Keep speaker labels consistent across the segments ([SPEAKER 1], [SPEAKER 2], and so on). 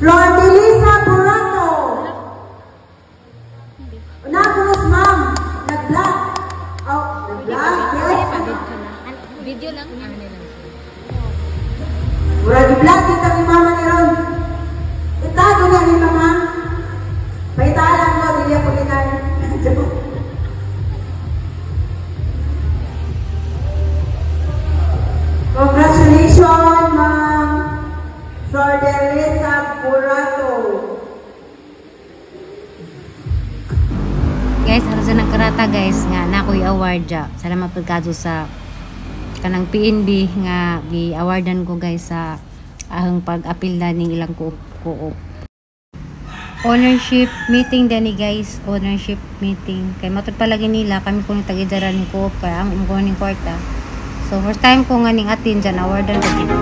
[SPEAKER 1] Flor de Lisa Burato. Nagulos, ma'am. Nag-vlog. Oh, nag-vlog?
[SPEAKER 2] Video lang.
[SPEAKER 1] Mura di-vlog kita ni mama ni Ron. Itago na ni mama. Paitalan mo, dili ako litan. Congratulations, ma'am. Flor de Lisa Burato.
[SPEAKER 2] Guys, ano sa nagkarata guys nga na ako'y award ja. Salamat pagkaso sa kanang PNB nga gi-awardan ko guys sa ahang pag-apil na ning ilang ko. Ownership meeting dani guys, ownership meeting. Kay matod palagi nila kami ko ni tagidara ni ko kaya ang ko ning kwarta. So first time ko nga ning attend dyan awardan ko dito.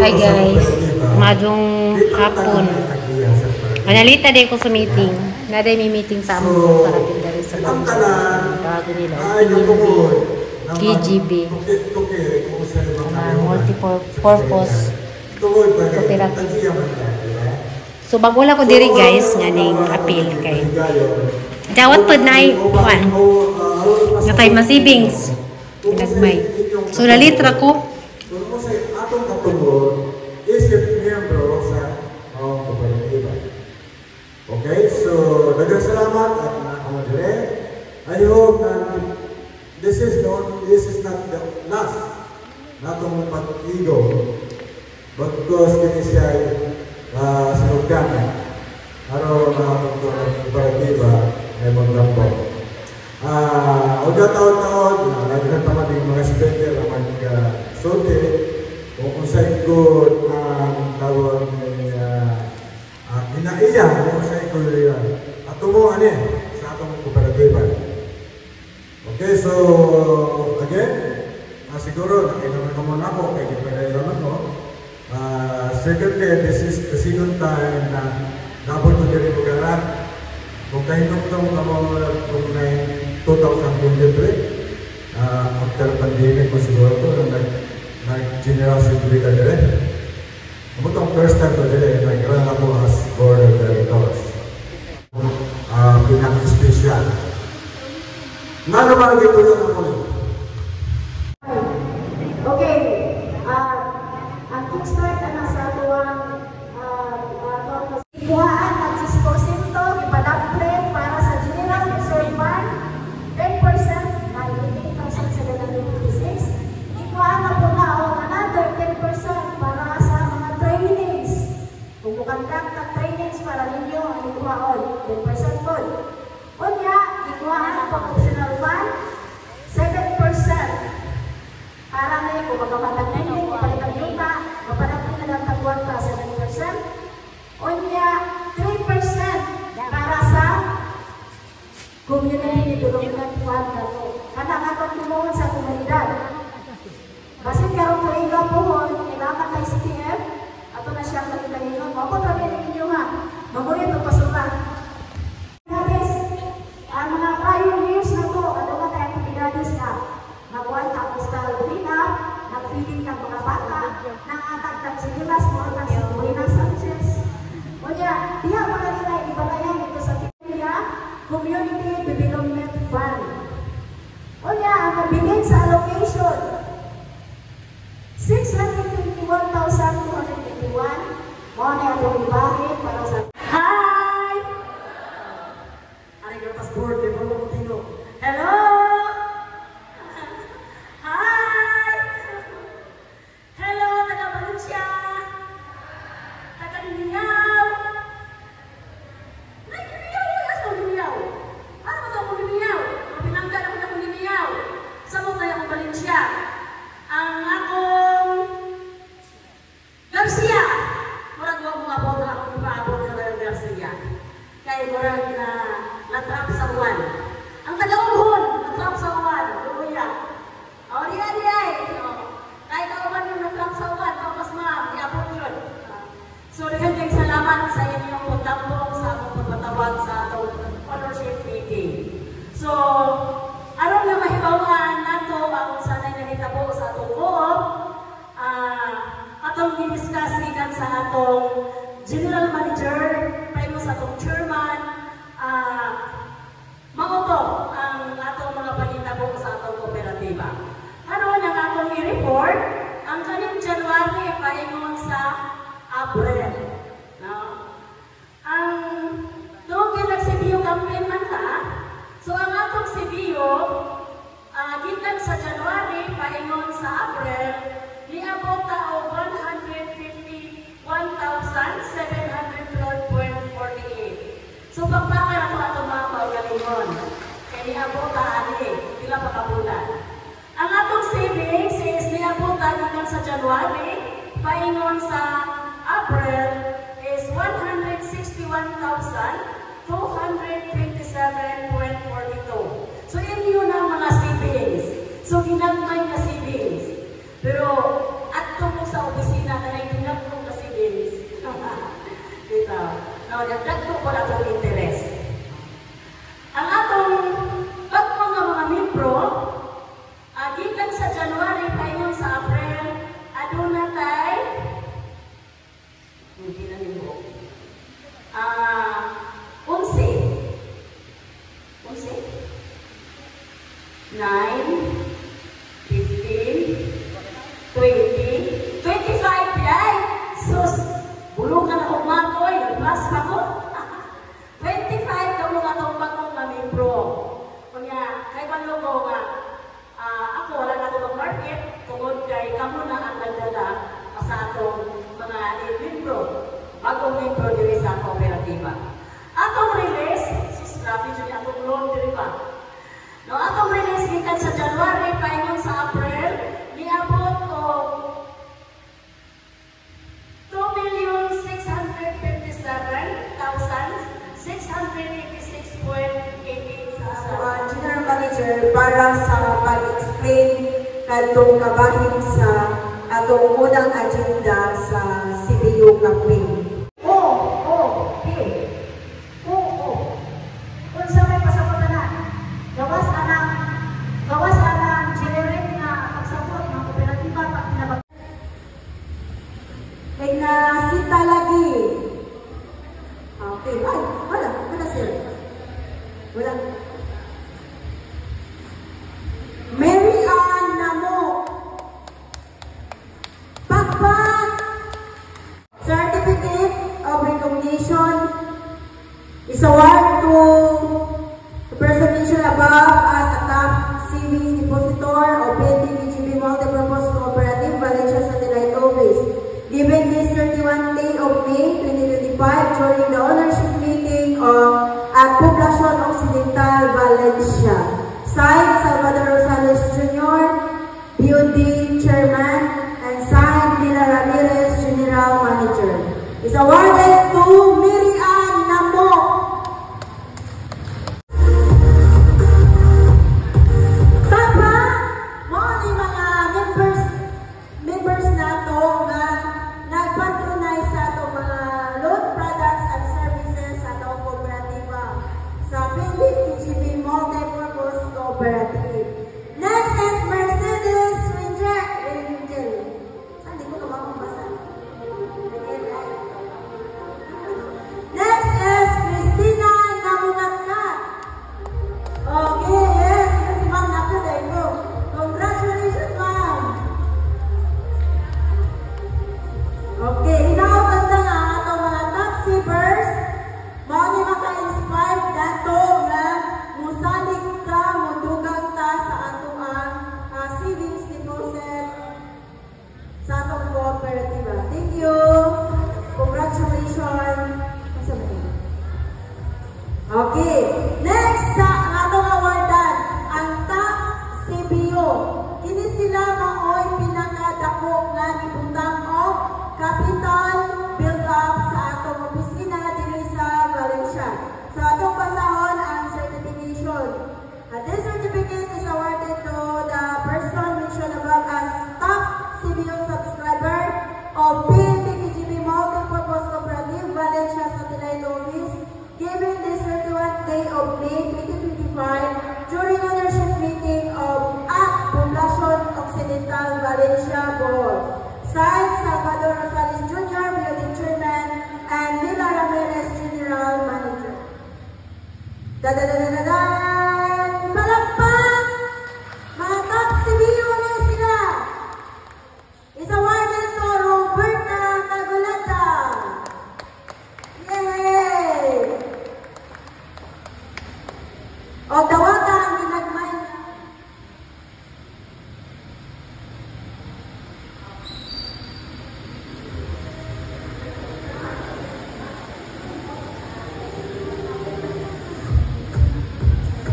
[SPEAKER 2] Hi guys, madong hapon. Analita din ko sa meeting. Naday may meeting sa among sa kapil dari sa bago nila. GGB. Multi-purpose cooperative. So bago wala ko diri guys nga ning appeal kay. Dawat pod na ay one. Nga kay masibings. Pinagmay. So nalitra ko.
[SPEAKER 3] Atong katungod isip miyembro sa kooperatiba. Okay, so daghang salamat at nakamadire. I hope that this is not the last natong pag-igo because kini siya sinugdanan aron na kooperatiba ay maglampo. Uga taon-taon naghan pa man mga speaker ang magsulti kung sa'y good ang tawag inaiya kung sa'y good at tumuhan sa atong kooperatiba. Okay, so again, siguro nakilaman ka muna ako kaya ipinailaman ko. Secondly, this is the second time na nabot ko diri lugaran. Kung kahinong-tong kamo kung na 2023, after pandemic ko siguro ko nag-general assembly ka dire. Itong first time ko dire, nag-run ako as board of directors. Pinaka-special. Nga naman ito lang ako.
[SPEAKER 1] Okay. Ang kickstart na nasa tuwang ibuhaan at 6% ipadaplet para sa General Reserve Fund, 10% na 18,756. Ibuhaan na po na another 10% para sa mga trainings. Kung kukonduct ng trainings para ninyo, ang ibuhaan 10% po. Unya, ibuhaan ang optional fund, 7%. Para may kung magkamatag na yun, ipalitan yuta, mapanapin na lang tagwag pa 7%. Unya, 3% para sa community development fund na po. Kanang atong tumuhon sa komunidad. Basit karong tuiga po, kailangan tayo CTF, ato na siyang nagitahinon. Mapatrabi ninyo ha, mamulit ang pasukan. Ang mga prior years na po, ano nga tayo aktividades na nagkuhan sa postal cleanup, nag-feeding ng mga kay murag na natrap sa uwan. Ang taga-uhon, natrap sa uwan, luya. O, di ay. Kahit kauban yung natrap sa uwan, tapos ma'am, iabot yun. So, daghang salamat sa inyong pagtambong sa akong pagpatawag sa atong honorship meeting. So, aron nga mahibawaan nato ang sanay nahitabo sa atong buok, atong giniskas gikan sa atong general manager, paimo sa atong chairman, mauto ang atong mga panitabo sa atong kooperatiba. Aron ang atong i-report ang kaning January paingon sa April. No? Ang tungkol nag-CBO campaign man ta, so ang atong CBO, gikan sa January paingon sa April, niabot ta og 151,712.48. So pagpakar ako atong mga kaugalingon. Kaya niabot ta ani, pila pa ka bulan. Ang atong savings is niabot ta gikan sa January paingon sa April is 161,227.42. So inyo na mga savings. So ginagmay na savings. Pero adto mo sa opisina na ginagmay na savings. Dito. Now, dagdag ko na itong interest. Ang atong bago nga mga membro, gikan sa January paingon sa April, aduna tay hindi na nito. 9, 15, 20, 25 yay! Sus! Bulong ka na kong makoy, plus pa ko. 25 ka mo nga itong bagong nga membro. Kunya, kay Panlogo nga, ako wala na itong market, tungod kay kamo na ang nagdala sa atong mga membro, bagong membro diri sa kooperatiba. Atong release, sus, grabe dyan atong loan diri ba? No, atong release gikan sa January, paingon sa April, niabot o 2,657,686.88.
[SPEAKER 4] General Manager para sa pag-explain kadtong kabahin sa atong unang agenda sa CBU campaign.
[SPEAKER 1] Unsa may pasaputanan? Gawas anang generate nga pagsabot ng kooperatiba pag pinabag.
[SPEAKER 4] Kay na sita lagi. Okay, ay, wala sir. Wala. Mary Ann Namo. Pagpag Certificate of Recognition is award to the person mentioned above as a top savings depositor of BGB Multipurpose Cooperative Valencia Satellite Office. Given this 31 day of May 2025 during the ownership meeting at Poblacion Occidental, Valencia. Signed, Salvador Rosales Jr., BOD Chairman, and signed, Mila Ramirez, General Manager. Is awarded to Mary Ann Namo. Tama, mo ni mga members nato nga nagpatronize sa atong mga loan products and services sa atong kooperatiba sa Philippine BGB Multipurpose Cooperative. Next is Mercedes Angel. Saan di ko ka makabasa? Next is Christina Namunatkat. Okay, yes, si Ma'am Nato, there you go. Congratulations, Ma'am. Okay, hinaawag na nga atong mga top savers. Mao ni maka-inspire dato nga musalig ka, mudugang ta sa atong savings deposit sa atong cooperative. Thank you. Congratulations. Okay, next sa atong awardan, ang top CBO. Kini sila maoy pinakadako nga gibutang og capital build up sa atong opisina diri sa Valencia. Sa atong pasahon ang certification. This certificate is awarded to the person mentioned above as top CBO subscriber of PNP-BGB Multipurpose Cooperative Valencia Satellite Office, given this 31st day of May 2025 during ownership meeting of at Poblacion Occidental, Valencia, Bohol. Signed, Salvador Rosales Jr., Building Chairman, and Mila Ramirez, General Manager. Da-da-da-da-da-dan! Palakpak! Mga top CBO na sila! Is awarded to Roberta Cagulata. Yay! O dawata ang ginagmay niya.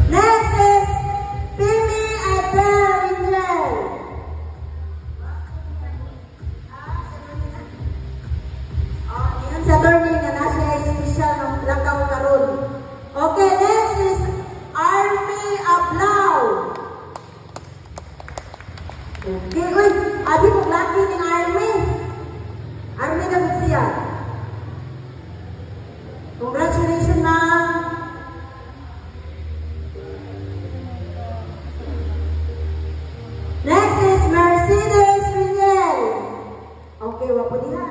[SPEAKER 4] Next is Pimi Adel Miguel. Yan sa attorney nga na siya special ng lakaw karon. Okay, next is Army Ablao. Okay, uy, abi kong laki ng Army. Army na ba siya? Congratulations, ma'am. Next is Mercedes Riniel. Okay, wapo diha.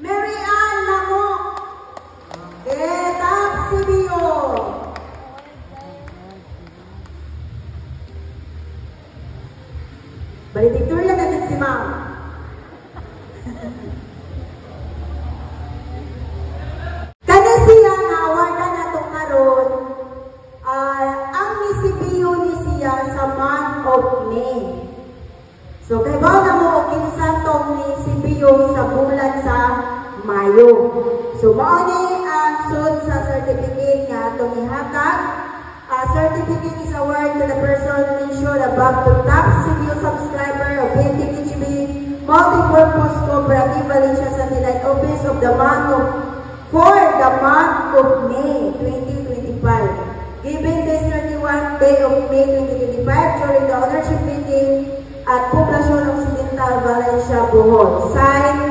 [SPEAKER 4] Mary Ann Lamok. Okay, top CBO. Valedictorian na din si ma'am. Kani siya na awardan nato karon, ang ni CBO ni siya sa month of May. So kay ba na mo kinsa tong ni CBO sa bulan sa Mayo. So mao ni ang sud sa certificate nga atong ihatag. Certificate is awarded to the person mentioned above to top CBO subscriber of PNP-BGB Multipurpose Cooperative Valencia Satellite Office of the month of for the month of May 2025. Given this 31st day of May 2025 during the ownership meeting at Poblacion Occidental, Valencia, Bohol. Signed,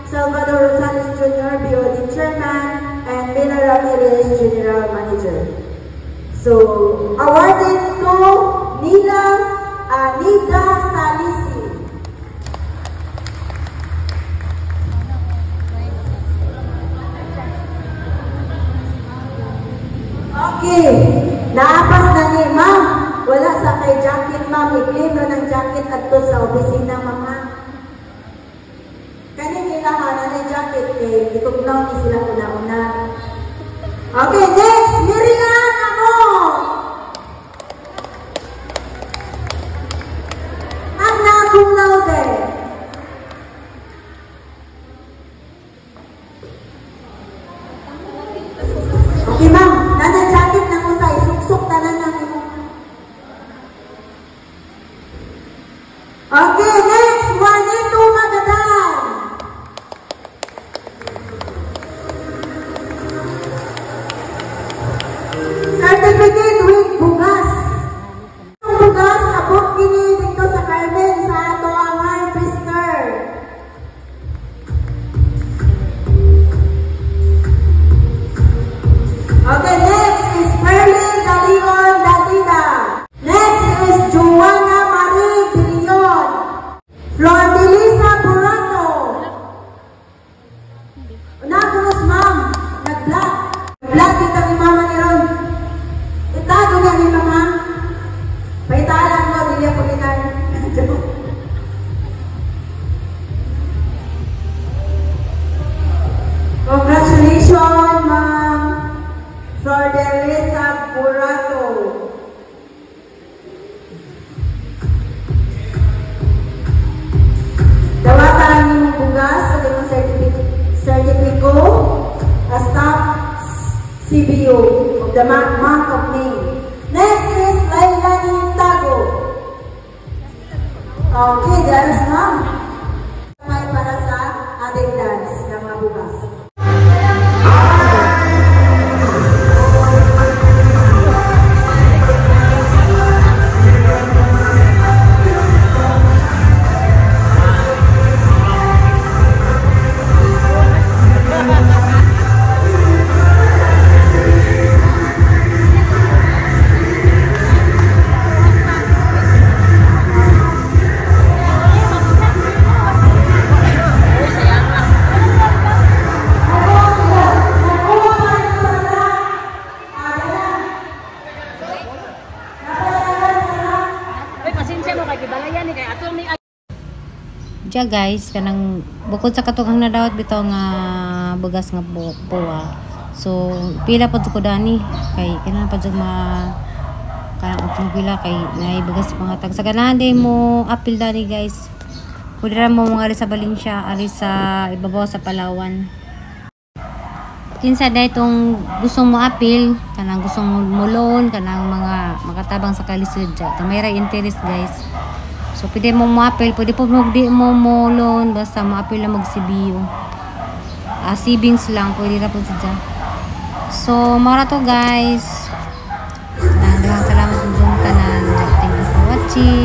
[SPEAKER 4] Salvador Rosales Jr., BOD Chairman, and Mila Ramirez, General Manager. So, awarded to Nida Salisi. Okay, naapas na ni ma'am. Wala sa kay jacket, ma'am. I-claim na ng jacket at to sa opisina, mama. Kani kailangan na ng jacket kay itugnaw ni sila una-una. Okay, next, Miriam Amo. Magna cum laude. Okay, ma'am. Nana jacket na mo sa isuksok tanan ng imo. Okay, next, Juanito Magadan. Certificate with bugas. Ang bugas, abot kini dito sa Carmen sa ato ang harvester. Okay, next is Perly Galion Datida. Next is Joanna Marie Dilion. Flor Delisa Burato. Unagunos, ma'am. Nag-vlog. Vlog kita ni mama ni Ron. Itago niya ni mama. Paitalan mo, dili ako ginan. Congratulations, ma'am. Flor Delisa Burato. Dawatan ang inyong bugas sa inyong sertipiko as top CBO of the month of May. Next is Lailani Tago. Okay, there's ma'am. Para sa ating dance ng mga bugas.
[SPEAKER 2] Diya guys, kanang bukod sa katong nadawat bitaw nga bugas nga buwa. So pila pa ko dani kay kanang pa jud kanang utong pila kay naay bugas pangatag sa ganahan day mo apil dani guys. Pwede ra mo mga ari sa Valencia, ari sa ibabaw sa Palawan. Kinsa day itong gusto mo apil, kanang gusto mo loan, kanang mga makatabang sa kalisod dya. Ito may interest guys. So pwede mo apil, pwede po di mo loan, basta ma-apil lang mag-CBU. Savings lang, pwede na po dyan. So mara to guys. Salamat po sa tanan. Thank you for watching.